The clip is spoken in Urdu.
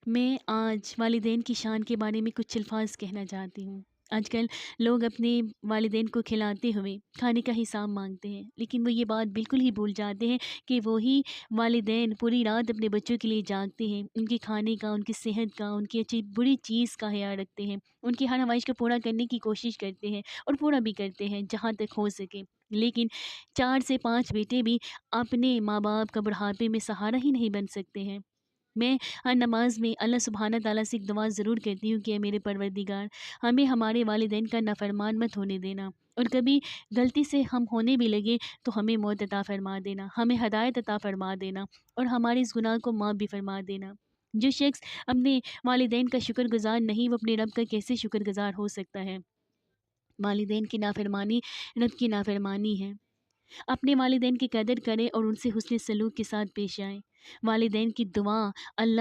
میں آج والدین کی شان کے بارے میں کچھ الفاظ کہنا چاہتی ہوں۔ آج کل لوگ اپنے والدین کو کھلاتے ہوئے کھانے کا حساب مانگتے ہیں، لیکن وہ یہ بات بالکل ہی بھول جاتے ہیں کہ وہی والدین پوری رات اپنے بچوں کے لیے جاگتے ہیں، ان کے کھانے کا، ان کی صحت کا، ان کی اچھی بری چیز کا خیال رکھتے ہیں، ان کی ہر خواہش کو پورا کرنے کی کوشش کرتے ہیں اور پورا بھی کرتے ہیں جہاں تک ہو سکے۔ لیکن 4 سے 5 بیٹے بھی اپنے ماں باپ کا بڑھاپے میں سہارا ہی نہیں بن سکتے ہیں۔ میں ہر نماز میں اللہ سبحانہ تعالیٰ سے ایک دعا ضرور کرتی ہوں کہ اے میرے پروردگار، ہمیں ہمارے والدین کا نافرمان مت ہونے دینا، اور کبھی غلطی سے ہم ہونے بھی لگے تو ہمیں موت عطا فرما دینا، ہمیں ہدایت عطا فرما دینا، اور ہمارے اس گناہ کو معاف بھی فرما دینا۔ جو شخص اپنے والدین کا شکر گزار نہیں، وہ اپنے رب کا کیسے شکر گزار ہو سکتا ہے؟ والدین کی نافرمانی رب کی نافرمانی ہے۔ اپنے والدین کی قدر کریں اور ان سے حسن سلوک کے ساتھ پیش آئیں۔ والدین کی دعا اللہ